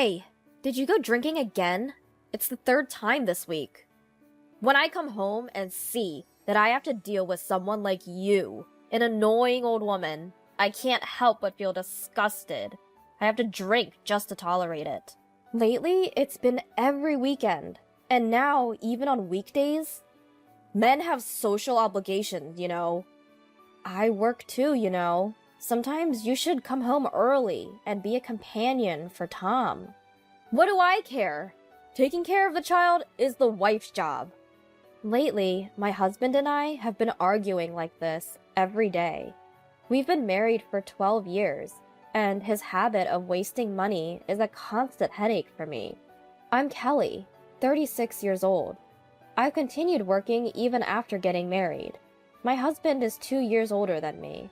Hey, did you go drinking again? It's the third time this week. When I come home and see that I have to deal with someone like you, an annoying old woman, I can't help but feel disgusted. I have to drink just to tolerate it. Lately, it's been every weekend, and now even on weekdays. Men have social obligations, you know. I work too, you know. Sometimes you should come home early and be a companion for Tom. What do I care? Taking care of the child is the wife's job. Lately, my husband and I have been arguing like this every day. We've been married for 12 years, and his habit of wasting money is a constant headache for me. I'm Kelly, 36 years old. I've continued working even after getting married. My husband is 2 years older than me.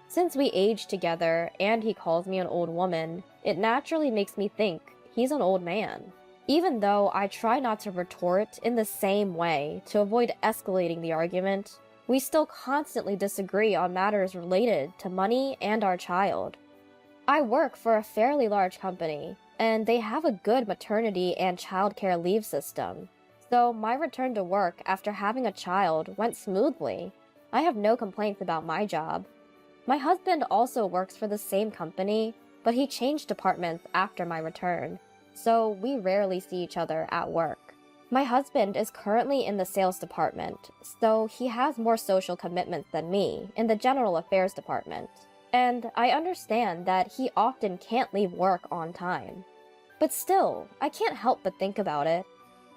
Since we age together and he calls me an old woman, it naturally makes me think he's an old man. Even though I try not to retort in the same way to avoid escalating the argument, we still constantly disagree on matters related to money and our child. I work for a fairly large company, and they have a good maternity and childcare leave system, so my return to work after having a child went smoothly. I have no complaints about my job. My husband also works for the same company, but he changed departments after my return, so we rarely see each other at work. My husband is currently in the sales department, so he has more social commitments than me in the general affairs department, and I understand that he often can't leave work on time. But still, I can't help but think about it.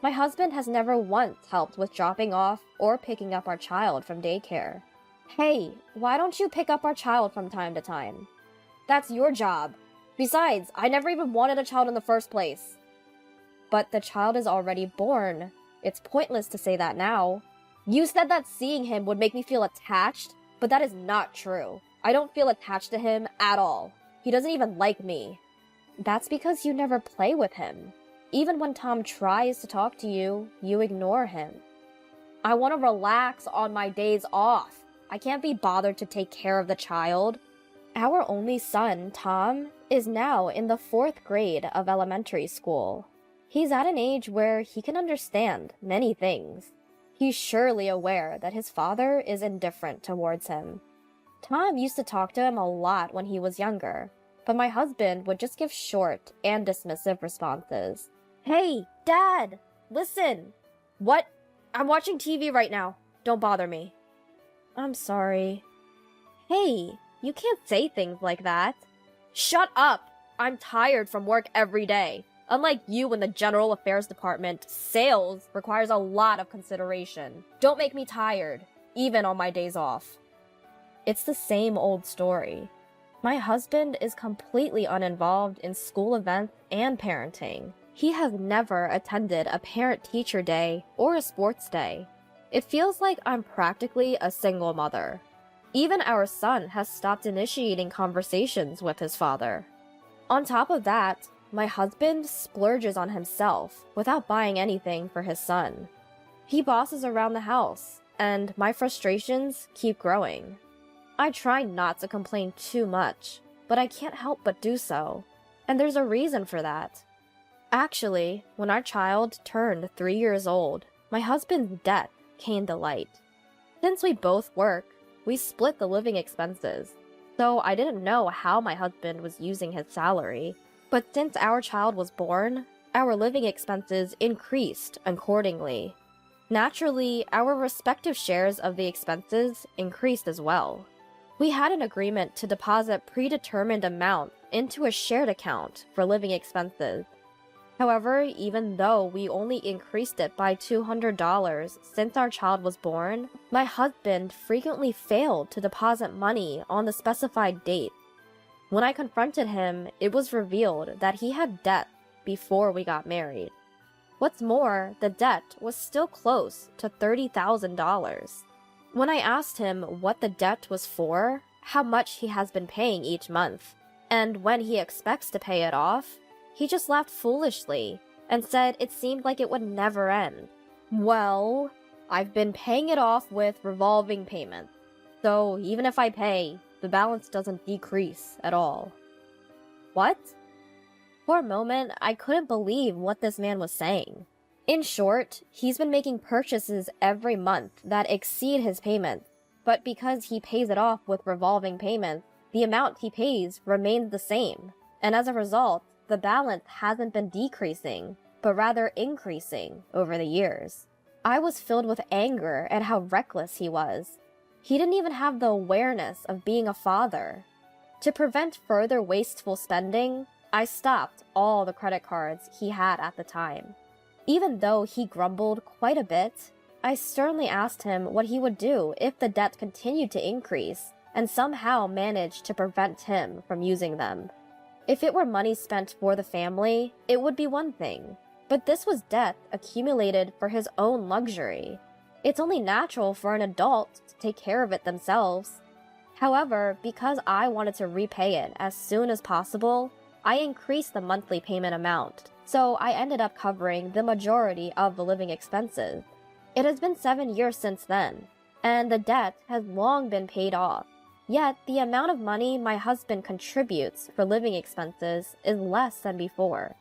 My husband has never once helped with dropping off or picking up our child from daycare. Hey, why don't you pick up our child from time to time? That's your job. Besides, I never even wanted a child in the first place. But the child is already born. It's pointless to say that now. You said that seeing him would make me feel attached, but that is not true. I don't feel attached to him at all. He doesn't even like me. That's because you never play with him. Even when Tom tries to talk to you, you ignore him. I want to relax on my days off. I can't be bothered to take care of the child. Our only son, Tom, is now in the 4th grade of elementary school. He's at an age where he can understand many things. He's surely aware that his father is indifferent towards him. Tom used to talk to him a lot when he was younger, but my husband would just give short and dismissive responses. Hey, Dad! Listen! What? I'm watching TV right now. Don't bother me. I'm sorry. Hey, you can't say things like that. Shut up! I'm tired from work every day. Unlike you in the General Affairs Department, sales requires a lot of consideration. Don't make me tired, even on my days off. It's the same old story. My husband is completely uninvolved in school events and parenting. He has never attended a parent-teacher day or a sports day. It feels like I'm practically a single mother. Even our son has stopped initiating conversations with his father. On top of that, my husband splurges on himself without buying anything for his son. He bosses around the house, and my frustrations keep growing. I try not to complain too much, but I can't help but do so, and there's a reason for that. Actually, when our child turned 3 years old, my husband's debt came to light. Since we both work, we split the living expenses, so I didn't know how my husband was using his salary. But since our child was born, our living expenses increased accordingly. Naturally, our respective shares of the expenses increased as well. We had an agreement to deposit predetermined amounts into a shared account for living expenses. However, even though we only increased it by $200 since our child was born, my husband frequently failed to deposit money on the specified date. When I confronted him, it was revealed that he had debt before we got married. What's more, the debt was still close to $30,000. When I asked him what the debt was for, how much he has been paying each month, and when he expects to pay it off, he just laughed foolishly and said it seemed like it would never end. Well, I've been paying it off with revolving payments, so even if I pay, the balance doesn't decrease at all. What? For a moment, I couldn't believe what this man was saying. In short, he's been making purchases every month that exceed his payments, but because he pays it off with revolving payments, the amount he pays remains the same, and as a result, the balance hasn't been decreasing, but rather increasing over the years. I was filled with anger at how reckless he was. He didn't even have the awareness of being a father. To prevent further wasteful spending, I stopped all the credit cards he had at the time. Even though he grumbled quite a bit, I sternly asked him what he would do if the debt continued to increase and somehow managed to prevent him from using them. If it were money spent for the family, it would be one thing, but this was debt accumulated for his own luxury. It's only natural for an adult to take care of it themselves. However, because I wanted to repay it as soon as possible, I increased the monthly payment amount, so I ended up covering the majority of the living expenses. It has been 7 years since then, and the debt has long been paid off. Yet, the amount of money my husband contributes for living expenses is less than before.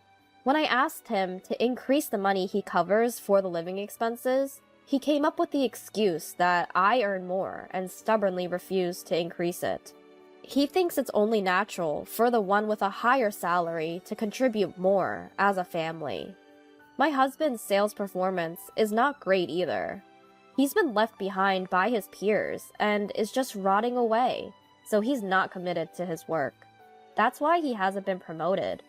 When I asked him to increase the money he covers for the living expenses, he came up with the excuse that I earn more and stubbornly refused to increase it. He thinks it's only natural for the one with a higher salary to contribute more as a family. My husband's sales performance is not great either. He's been left behind by his peers and is just rotting away, so he's not committed to his work. That's why he hasn't been promoted.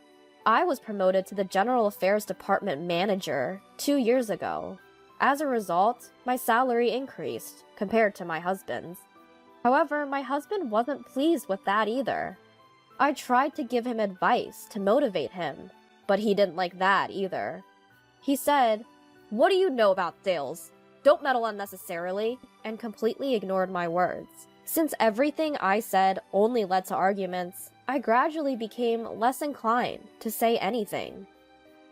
I was promoted to the General Affairs Department manager 2 years ago. As a result, my salary increased compared to my husband's. However, my husband wasn't pleased with that either. I tried to give him advice to motivate him, but he didn't like that either. He said, "What do you know about sales? Don't meddle unnecessarily," and completely ignored my words. Since everything I said only led to arguments, I gradually became less inclined to say anything.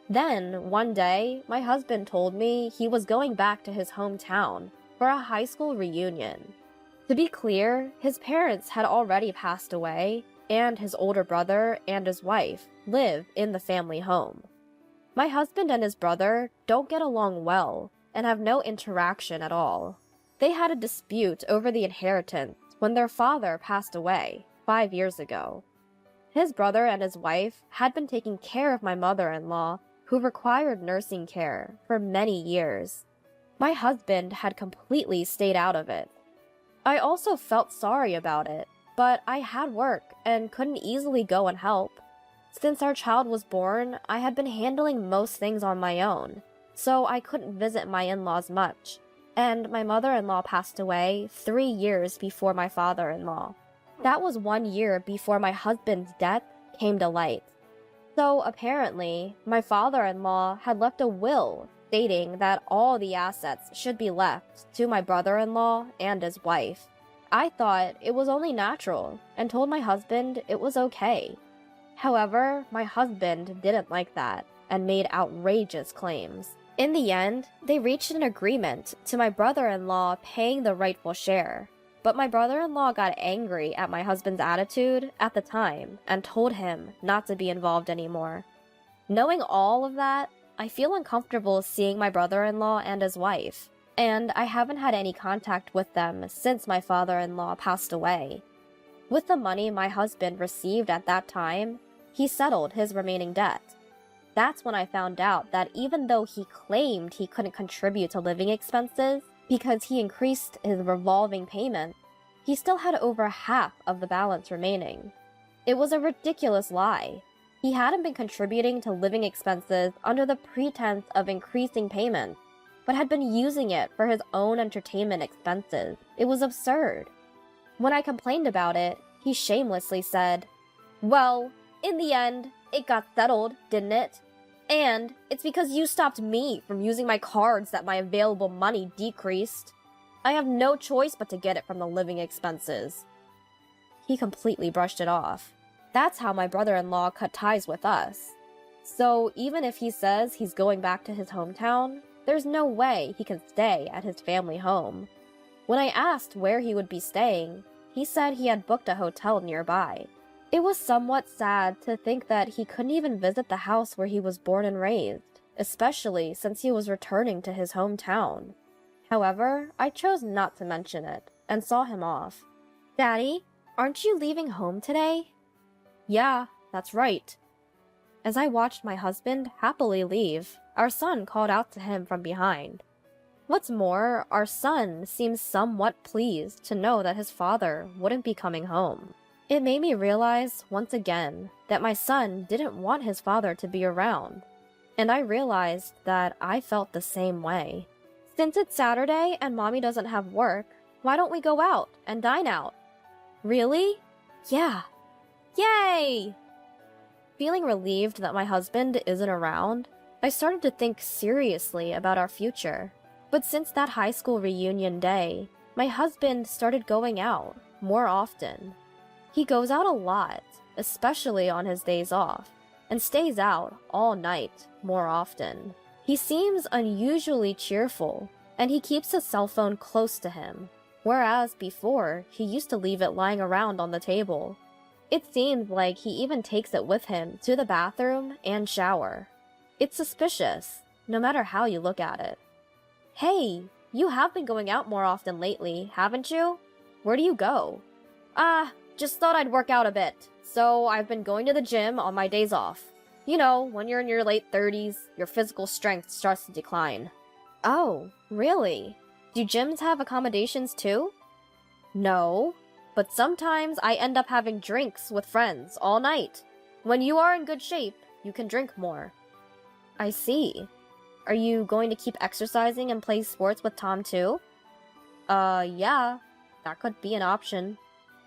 Then, one day, my husband told me he was going back to his hometown for a high school reunion. To be clear, his parents had already passed away, and his older brother and his wife live in the family home. My husband and his brother don't get along well and have no interaction at all. They had a dispute over the inheritance when their father passed away 5 years ago. His brother and his wife had been taking care of my mother-in-law, who required nursing care for many years. My husband had completely stayed out of it. I also felt sorry about it, but I had work and couldn't easily go and help. Since our child was born, I had been handling most things on my own, so I couldn't visit my in-laws much, and my mother-in-law passed away 3 years before my father-in-law. That was 1 year before my husband's death came to light. So apparently, my father-in-law had left a will stating that all the assets should be left to my brother-in-law and his wife. I thought it was only natural and told my husband it was okay. However, my husband didn't like that and made outrageous claims. In the end, they reached an agreement to my brother-in-law paying the rightful share, but my brother-in-law got angry at my husband's attitude at the time and told him not to be involved anymore. Knowing all of that, I feel uncomfortable seeing my brother-in-law and his wife, and I haven't had any contact with them since my father-in-law passed away. With the money my husband received at that time, he settled his remaining debt. That's when I found out that even though he claimed he couldn't contribute to living expenses because he increased his revolving payment, he still had over half of the balance remaining. It was a ridiculous lie. He hadn't been contributing to living expenses under the pretense of increasing payments, but had been using it for his own entertainment expenses. It was absurd. When I complained about it, he shamelessly said, "Well, in the end, it got settled, didn't it? And it's because you stopped me from using my cards that my available money decreased. I have no choice but to get it from the living expenses." He completely brushed it off. That's how my brother-in-law cut ties with us. So even if he says he's going back to his hometown, there's no way he can stay at his family home. When I asked where he would be staying, he said he had booked a hotel nearby. It was somewhat sad to think that he couldn't even visit the house where he was born and raised, especially since he was returning to his hometown. However, I chose not to mention it, and saw him off. "Daddy, aren't you leaving home today?" "Yeah, that's right." As I watched my husband happily leave, our son called out to him from behind. What's more, our son seemed somewhat pleased to know that his father wouldn't be coming home. It made me realize, once again, that my son didn't want his father to be around, and I realized that I felt the same way. "Since it's Saturday and Mommy doesn't have work, why don't we go out and dine out?" "Really?" "Yeah." "Yay!" Feeling relieved that my husband isn't around, I started to think seriously about our future. But since that high school reunion day, my husband started going out more often. He goes out a lot, especially on his days off, and stays out all night more often. He seems unusually cheerful, and he keeps his cell phone close to him, whereas before he used to leave it lying around on the table. It seems like he even takes it with him to the bathroom and shower. It's suspicious, no matter how you look at it. "Hey, you have been going out more often lately, haven't you? Where do you go?" Just thought I'd work out a bit, so I've been going to the gym on my days off. You know, when you're in your late 30s, your physical strength starts to decline." "Oh, really? Do gyms have accommodations too?" "No, but sometimes I end up having drinks with friends all night. When you are in good shape, you can drink more." "I see. Are you going to keep exercising and play sports with Tom too?" Yeah, that could be an option."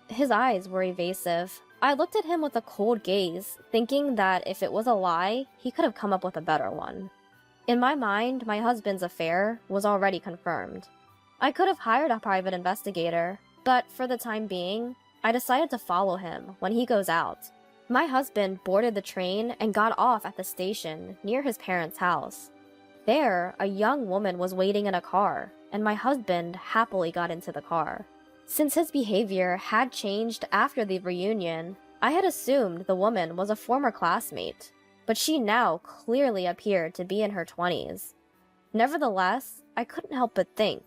His eyes were evasive. I looked at him with a cold gaze, thinking that if it was a lie, he could have come up with a better one. In my mind, my husband's affair was already confirmed. I could have hired a private investigator, but for the time being, I decided to follow him when he goes out. My husband boarded the train and got off at the station near his parents' house. There, a young woman was waiting in a car, and my husband happily got into the car. Since his behavior had changed after the reunion, I had assumed the woman was a former classmate, but she now clearly appeared to be in her 20s. Nevertheless, I couldn't help but think,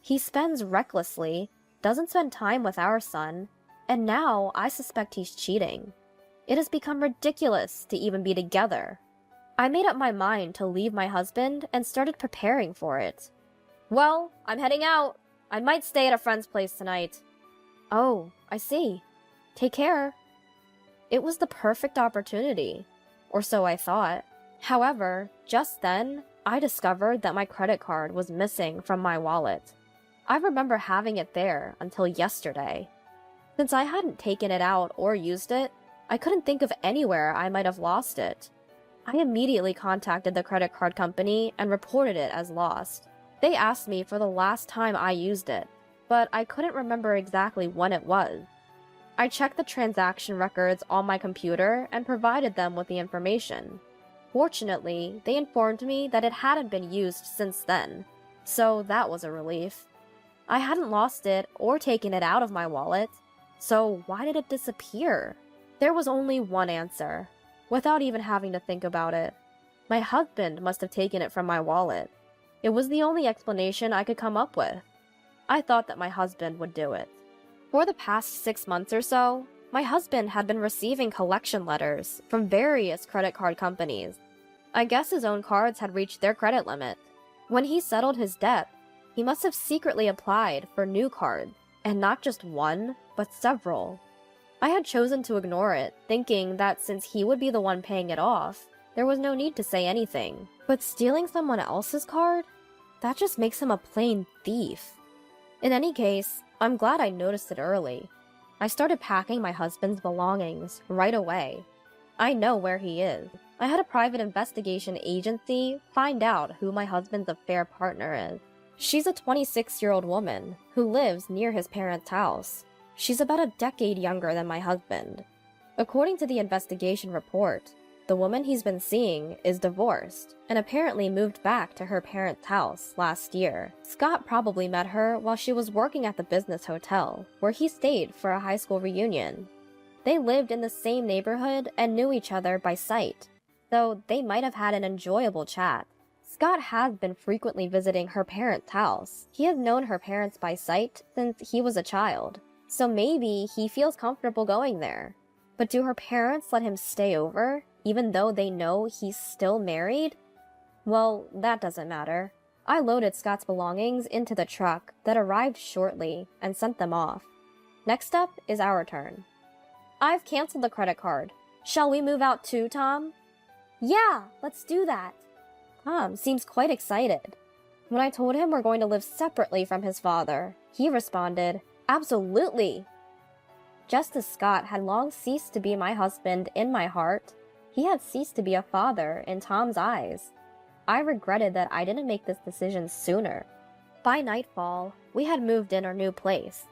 he spends recklessly, doesn't spend time with our son, and now I suspect he's cheating. It has become ridiculous to even be together. I made up my mind to leave my husband and started preparing for it. "Well, I'm heading out. I might stay at a friend's place tonight." "Oh, I see. Take care." It was the perfect opportunity, or so I thought. However, just then, I discovered that my credit card was missing from my wallet. I remember having it there until yesterday. Since I hadn't taken it out or used it, I couldn't think of anywhere I might have lost it. I immediately contacted the credit card company and reported it as lost. They asked me for the last time I used it, but I couldn't remember exactly when it was. I checked the transaction records on my computer and provided them with the information. Fortunately, they informed me that it hadn't been used since then, so that was a relief. I hadn't lost it or taken it out of my wallet, so why did it disappear? There was only one answer, without even having to think about it. My husband must have taken it from my wallet. It was the only explanation I could come up with. I thought that my husband would do it. For the past 6 months or so, my husband had been receiving collection letters from various credit card companies. I guess his own cards had reached their credit limit. When he settled his debt, he must have secretly applied for new cards, and not just one, but several. I had chosen to ignore it, thinking that since he would be the one paying it off, there was no need to say anything. But stealing someone else's card? That just makes him a plain thief. In any case, I'm glad I noticed it early. I started packing my husband's belongings right away. I know where he is. I had a private investigation agency find out who my husband's affair partner is. She's a 26-year-old woman who lives near his parents' house. She's about a decade younger than my husband. According to the investigation report, the woman he's been seeing is divorced and apparently moved back to her parents' house last year. Scott probably met her while she was working at the business hotel, where he stayed for a high school reunion. They lived in the same neighborhood and knew each other by sight, so they might have had an enjoyable chat. Scott has been frequently visiting her parents' house. He has known her parents by sight since he was a child, so maybe he feels comfortable going there. But do her parents let him stay over, even though they know he's still married? Well, that doesn't matter. I loaded Scott's belongings into the truck that arrived shortly and sent them off. Next up is our turn. I've canceled the credit card. Shall we move out too, Tom? Yeah, let's do that. Tom seems quite excited. When I told him we're going to live separately from his father, he responded, absolutely. Just as Scott had long ceased to be my husband in my heart, he had ceased to be a father in Tom's eyes. I regretted that I didn't make this decision sooner. By nightfall, we had moved in our new place.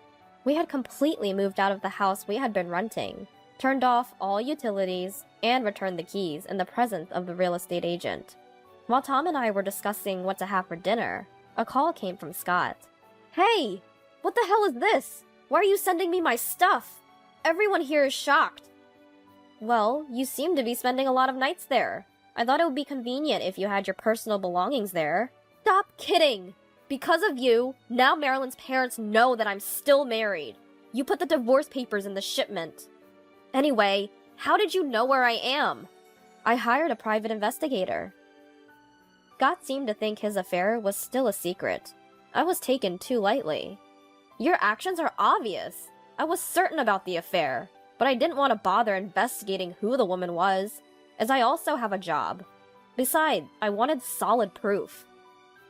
We had completely moved out of the house we had been renting, turned off all utilities, and returned the keys in the presence of the real estate agent. While Tom and I were discussing what to have for dinner, a call came from Scott. Hey! What the hell is this? Why are you sending me my stuff? Everyone here is shocked. Well, you seem to be spending a lot of nights there. I thought it would be convenient if you had your personal belongings there. Stop kidding! Because of you, now Marilyn's parents know that I'm still married. You put the divorce papers in the shipment. Anyway, how did you know where I am? I hired a private investigator. Scott seemed to think his affair was still a secret. I was taken too lightly. Your actions are obvious. I was certain about the affair, but I didn't want to bother investigating who the woman was, as I also have a job. Besides, I wanted solid proof.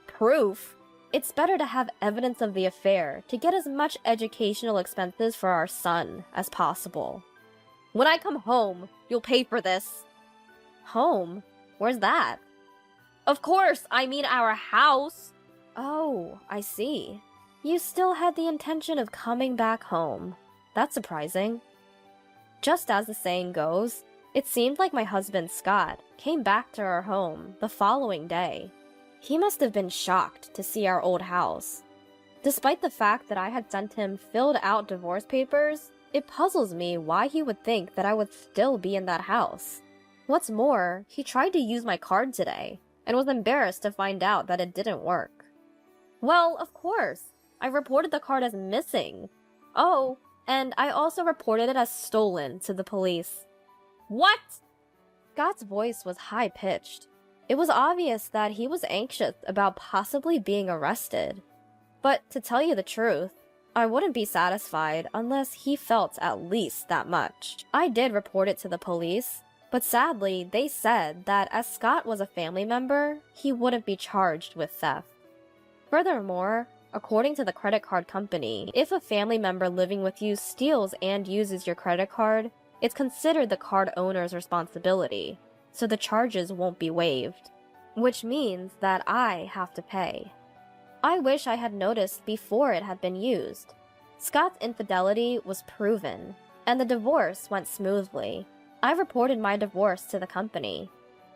Proof? It's better to have evidence of the affair to get as much educational expenses for our son as possible. When I come home, you'll pay for this. Home? Where's that? Of course, I mean our house. Oh, I see. You still had the intention of coming back home. That's surprising. Just as the saying goes, it seemed like my husband Scott came back to our home the following day. He must have been shocked to see our old house. Despite the fact that I had sent him filled out divorce papers, it puzzles me why he would think that I would still be in that house. What's more, he tried to use my card today, and was embarrassed to find out that it didn't work. Well, of course, I reported the card as missing. Oh, and I also reported it as stolen to the police. What? Scott's voice was high-pitched. It was obvious that he was anxious about possibly being arrested. But to tell you the truth, I wouldn't be satisfied unless he felt at least that much. I did report it to the police, but sadly, they said that as Scott was a family member, he wouldn't be charged with theft. Furthermore, according to the credit card company, if a family member living with you steals and uses your credit card, it's considered the card owner's responsibility, so the charges won't be waived, which means that I have to pay. I wish I had noticed before it had been used. Scott's infidelity was proven, and the divorce went smoothly. I reported my divorce to the company.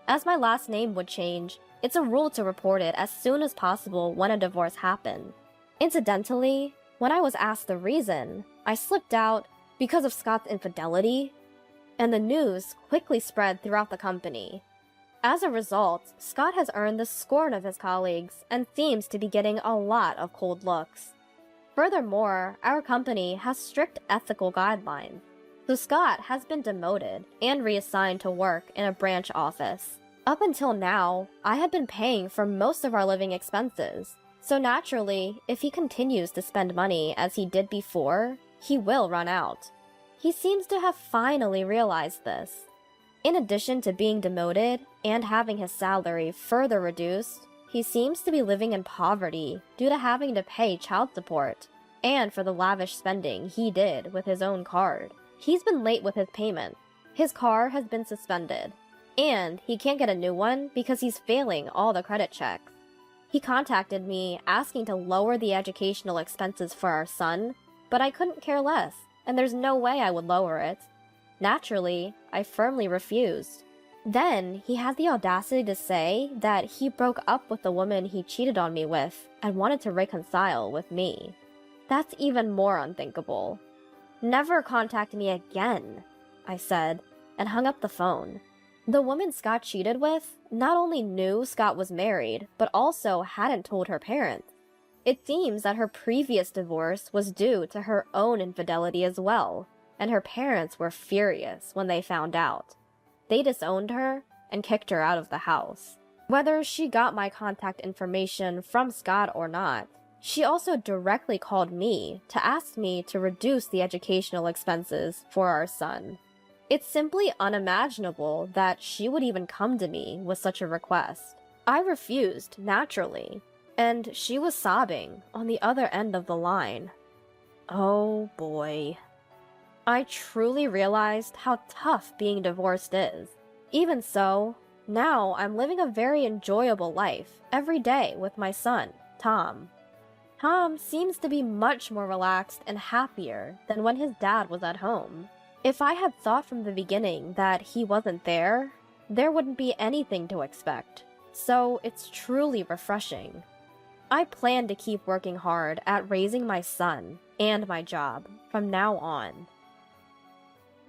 As my last name would change, it's a rule to report it as soon as possible when a divorce happened. Incidentally, when I was asked the reason, I slipped out because of Scott's infidelity, and the news quickly spread throughout the company. As a result, Scott has earned the scorn of his colleagues and seems to be getting a lot of cold looks. Furthermore, our company has strict ethical guidelines, so Scott has been demoted and reassigned to work in a branch office. Up until now, I had been paying for most of our living expenses, so naturally, if he continues to spend money as he did before, he will run out. He seems to have finally realized this. In addition to being demoted and having his salary further reduced, he seems to be living in poverty due to having to pay child support, and for the lavish spending he did with his own card. He's been late with his payment. His car has been suspended, and he can't get a new one because he's failing all the credit checks. He contacted me asking to lower the educational expenses for our son, but I couldn't care less, and there's no way I would lower it. Naturally, I firmly refused. Then, he had the audacity to say that he broke up with the woman he cheated on me with and wanted to reconcile with me. That's even more unthinkable. Never contact me again. I said, and hung up the phone. The woman Scott cheated with not only knew Scott was married, but also hadn't told her parents. It seems that her previous divorce was due to her own infidelity as well, and her parents were furious when they found out. They disowned her and kicked her out of the house. Whether she got my contact information from Scott or not, she also directly called me to ask me to reduce the educational expenses for our son. It's simply unimaginable that she would even come to me with such a request. I refused, naturally, and she was sobbing on the other end of the line. Oh boy. I truly realized how tough being divorced is. Even so, now I'm living a very enjoyable life every day with my son, Tom. Tom seems to be much more relaxed and happier than when his dad was at home. If I had thought from the beginning that he wasn't there, there wouldn't be anything to expect. So it's truly refreshing. I plan to keep working hard at raising my son and my job from now on.